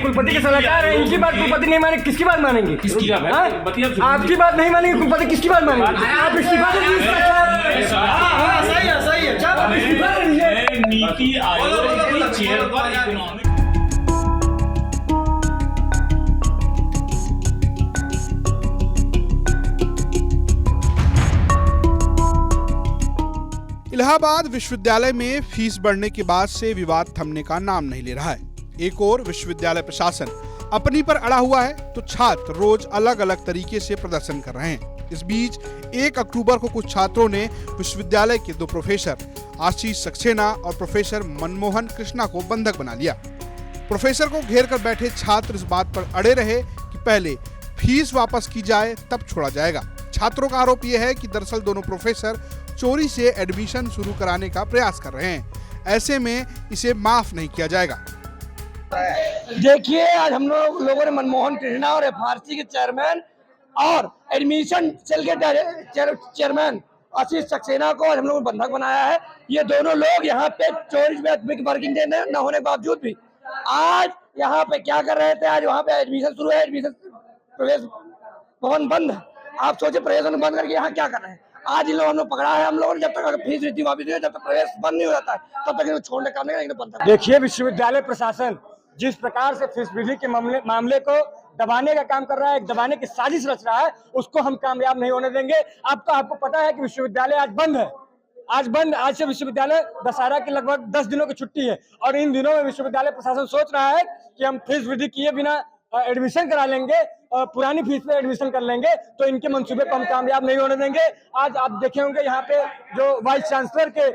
कुलपति के सलाहकार है, इनकी बात कुलपति नहीं माने, किसकी बात मानेंगे? किसकी? आपकी बात नहीं मानेंगे, कुलपति किसकी बात मानेंगे? आप इस्तीफा दीजिए। नीति आयोग की चेयर पर इकोनॉमिक इलाहाबाद विश्वविद्यालय में फीस बढ़ने के बाद से विवाद थमने का नाम नहीं ले रहा है। एक और विश्वविद्यालय प्रशासन अपनी पर अड़ा हुआ है तो छात्र रोज अलग अलग तरीके से प्रदर्शन कर रहे हैं। इस बीच 1 अक्टूबर को कुछ छात्रों ने विश्वविद्यालय के 2 प्रोफेसर आशीष सक्सेना और प्रोफेसर मनमोहन कृष्णा को बंधक बना लिया। प्रोफेसर को घेर कर बैठे छात्र इस बात पर अड़े रहे कि पहले फीस वापस की जाए तब छोड़ा जाएगा। छात्रों का आरोप यह है कि दरअसल दोनों प्रोफेसर चोरी से एडमिशन शुरू कराने का प्रयास कर रहे हैं। ऐसे में इसे माफ नहीं किया जाएगा। देखिए, आज हम लोगों ने मनमोहन कृष्णा और एफआरसी के चेयरमैन और एडमिशन सेल के चेयरमैन आशीष सक्सेना को आज हम लोगों ने बंधक बनाया है। ये दोनों लोग यहाँ पे चोरी में वर्किंग डे न होने के बावजूद भी आज यहाँ पे क्या कर रहे थे? आज वहाँ पे एडमिशन शुरू है, एडमिशन प्रवेश भवन बंद है। आप सोचे प्रवेश बंद करके यहाँ क्या कर रहे हैं? आज इन लोगों ने पकड़ा है हम लोगों ने, जब तक फीस रीति वापस नहीं, जब तक प्रवेश बंद नहीं हो जाता है तब तक इन्हें छोड़ने का नहीं। देखिए, विश्वविद्यालय प्रशासन जिस प्रकार से फीस वृद्धि के मामले को दबाने का काम कर रहा है, दबाने की साजिश रच रहा है, उसको हम कामयाब नहीं होने देंगे। आपको पता है कि विश्वविद्यालय आज बंद है। आज से विश्वविद्यालय दशहरा की लगभग 10 दिनों की छुट्टी है और इन दिनों में विश्वविद्यालय प्रशासन सोच रहा है कि हम फीस वृद्धि किए बिना एडमिशन करा लेंगे, पुरानी फीस पे एडमिशन कर लेंगे, तो इनके मंसूबे को हम कामयाब नहीं होने देंगे। आज आप देखे होंगे यहाँ पे जो वाइस चांसलर के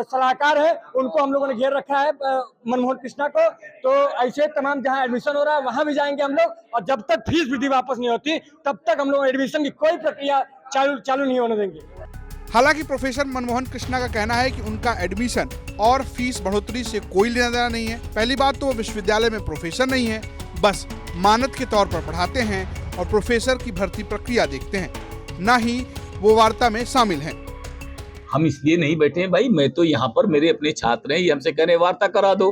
सलाहकार हैं उनको हम लोगों ने घेर रखा है, मनमोहन कृष्णा को। तो ऐसे तमाम जहाँ एडमिशन हो रहा है वहां भी जाएंगे हम लोग, और जब तक फीस वृद्धि वापस नहीं होती तब तक हम लोग एडमिशन की कोई प्रक्रिया चालू नहीं होने देंगे। हालांकि प्रोफेसर मनमोहन कृष्णा का कहना है कि उनका एडमिशन और फीस बढ़ोतरी से कोई लेना देना नहीं है। पहली बात तो वो विश्वविद्यालय में प्रोफेसर नहीं है, बस मानद के तौर पर पढ़ाते हैं और प्रोफेसर की भर्ती प्रक्रिया देखते हैं, ना ही वो वार्ता में शामिल हैं। हम इसलिए नहीं बैठे हैं भाई, मैं तो यहाँ पर मेरे अपने छात्र हैं, ये हमसे कह रहे वार्ता करा दो।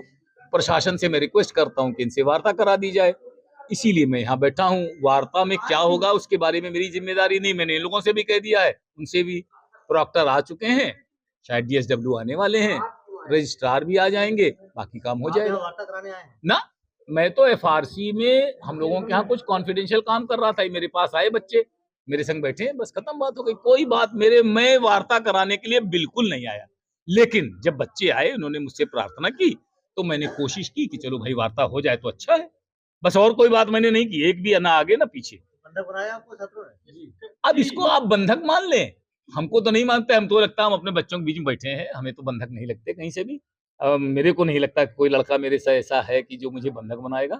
प्रशासन से मैं रिक्वेस्ट करता हूँ कि इनसे वार्ता करा दी जाए, इसीलिए मैं यहाँ बैठा हूँ। वार्ता में क्या होगा उसके बारे में मेरी जिम्मेदारी नहीं। मैंने इन लोगों से भी कह दिया है, उनसे भी प्रॉक्टर आ चुके हैं, शायद डीएसडब्ल्यू आने वाले हैं, रजिस्ट्रार भी आ जाएंगे, बाकी काम हो जाएगा ना। मैं तो एफआरसी में हम लोगों के यहाँ कुछ कॉन्फिडेंशियल काम कर रहा था, मेरे पास आए बच्चे, मेरे संग बैठे हैं, बस खत्म बात हो गई। कोई बात मैं वार्ता कराने के लिए बिल्कुल नहीं आया, लेकिन जब बच्चे आए उन्होंने मुझसे प्रार्थना की तो मैंने कोशिश की कि चलो भाई वार्ता हो जाए तो अच्छा है, बस और कोई बात मैंने नहीं की। एक भी ना आगे ना पीछे। बंधक बनाया आपको छात्रों ने? अब इसको आप बंधक मान लें, हमको तो नहीं मानते। हम तो लगता है हम अपने बच्चों के बीच में बैठे हैं, हमें तो बंधक नहीं लगते कहीं से भी। मेरे को नहीं लगता कोई लड़का मेरे से ऐसा है कि जो मुझे बंधक बनाएगा,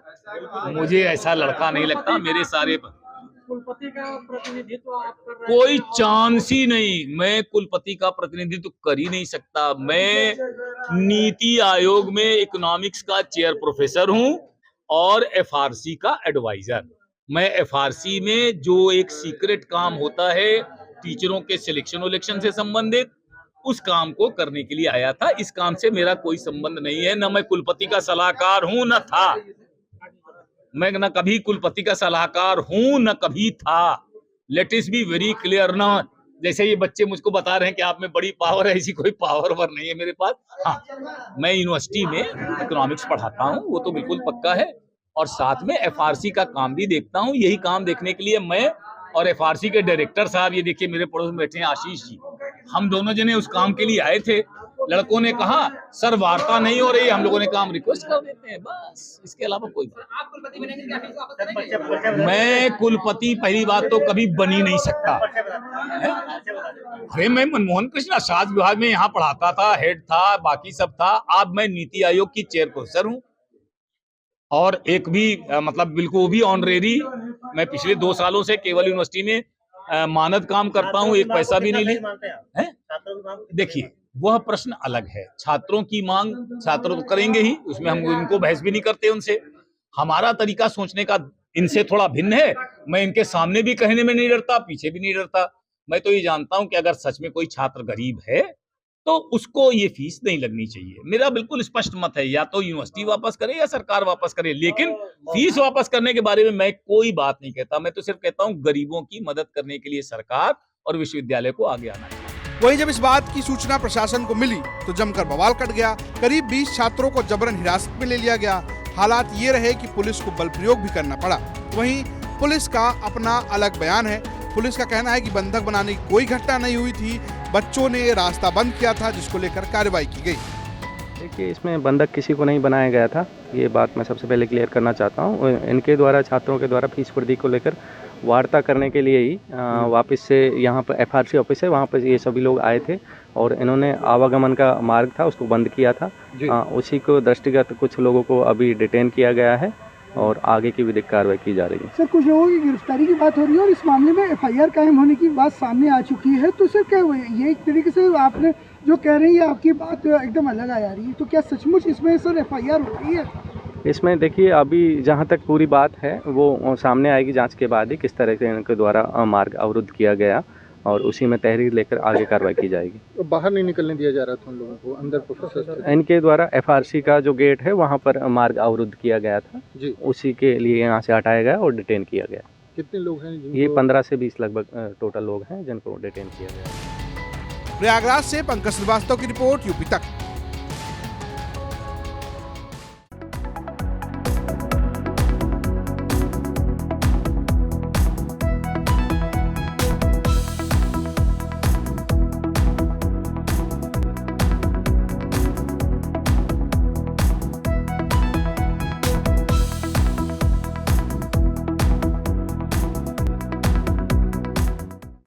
मुझे ऐसा लड़का नहीं लगता। मेरे सारे कुलपति का प्रतिनिधित्व आप कर रहे हैं, कोई चांस ही नहीं। मैं कुलपति का प्रतिनिधित्व कर ही नहीं सकता। मैं नीति आयोग में इकोनॉमिक्स का चेयर प्रोफेसर हूं और एफआरसी का एडवाइजर। मैं एफआरसी में जो एक सीक्रेट काम होता है टीचरों के सिलेक्शन उलेक्शन से संबंधित, उस काम को करने के लिए आया था। इस काम से मेरा कोई संबंध नहीं है, न मैं कुलपति का सलाहकार हूं न था। मैं न कभी कुलपति का सलाहकार हूं न कभी था। लेट इस बी वेरी क्लियर ना। जैसे ये बच्चे मुझको बता रहे हैं कि आप में बड़ी पावर है, ऐसी कोई पावर वर नहीं है मेरे पास। हाँ, मैं यूनिवर्सिटी में इकोनॉमिक्स पढ़ाता हूँ, वो तो बिल्कुल पक्का है, और साथ में एफआरसी का काम भी देखता हूँ। यही काम देखने के लिए मैं और एफआरसी के डायरेक्टर साहब, ये देखिए मेरे पड़ोस में बैठे हैं आशीष जी, हम दोनों जने उस काम के लिए आए थे। लड़कों ने कहा सर वार्ता नहीं हो रही, हम लोगों ने काम रिक्वेस्ट कर देते हैं, बस इसके अलावा कोई बात। मैं कुलपति पहली बात तो कभी बन ही नहीं सकता। अरे मैं मनमोहन कृष्णा शास्त्र विभाग में यहाँ पढ़ाता था, हेड था, बाकी सब था। अब मैं नीति आयोग की चेयर प्रोफेसर हूँ और एक भी मतलब बिल्कुल भी ऑनरेरी, मैं पिछले 2 सालों से केवल यूनिवर्सिटी में मानद काम करता हूँ, एक पैसा भी नहीं ली है। देखिए वह प्रश्न अलग है। छात्रों की मांग छात्र तो करेंगे ही, उसमें हम उनको बहस भी नहीं करते उनसे। हमारा तरीका सोचने का इनसे थोड़ा भिन्न है। मैं इनके सामने भी कहने में नहीं डरता, पीछे भी नहीं डरता। मैं तो ये जानता हूं कि अगर सच में कोई छात्र गरीब है तो उसको ये फीस नहीं लगनी चाहिए। मेरा बिल्कुल स्पष्ट मत है, या तो यूनिवर्सिटी वापस करे या सरकार वापस करे, लेकिन फीस वापस करने के बारे में मैं कोई बात नहीं कहता। मैं तो सिर्फ कहता हूं गरीबों की मदद करने के लिए सरकार और विश्वविद्यालय को आगे आना चाहिए। वहीं जब इस बात की सूचना प्रशासन को मिली तो जमकर बवाल कट गया। करीब 20 छात्रों को जबरन हिरासत में ले लिया गया। हालात ये रहे कि पुलिस को बल प्रयोग भी करना पड़ा। वहीं पुलिस का अपना अलग बयान है। पुलिस का कहना है कि बंधक बनाने की कोई घटना नहीं हुई थी, बच्चों ने रास्ता बंद किया था, जिसको लेकर कार्रवाई की गई। देखिए, इसमें बंधक किसी को नहीं बनाया गया था, ये बात मैं सबसे पहले क्लियर करना चाहता हूँ। इनके द्वारा छात्रों के द्वारा फीस वृद्धि को लेकर वार्ता करने के लिए ही वापस से यहाँ पर FRC ऑफिस है, वहाँ पर ये सभी लोग आए थे और इन्होंने आवागमन का मार्ग था उसको बंद किया था। उसी को दृष्टिगत कुछ लोगों को अभी डिटेन किया गया है और आगे की विधिक कार्रवाई की जा रही है। सर, कुछ लोगों की गिरफ्तारी की बात हो रही है और इस मामले में FIR कायम होने की बात सामने आ चुकी है, तो सर क्या ये एक तरीके से आपने जो कह रही है आपकी बात एकदम अलग आ रही है, तो क्या सचमुच इसमें सर FIR हो रही है? इसमें देखिए, अभी जहाँ तक पूरी बात है वो सामने आएगी जांच के बाद ही किस तरह से इनके द्वारा मार्ग अवरुद्ध किया गया और उसी में तहरीर लेकर आगे कार्रवाई की जाएगी। तो बाहर नहीं निकलने दिया जा रहा था उन लोगों को, अंदर प्रोफेसर इनके द्वारा FRC का जो गेट है वहाँ पर मार्ग अवरुद्ध किया गया था जी, उसी के लिए यहाँ से हटाया गया और डिटेन किया गया। कितने लोग हैं? ये 15 से 20 लगभग टोटल लोग हैं जिनको डिटेन किया गया। प्रयागराज से पंकज श्रीवास्तव की रिपोर्ट, UP तक।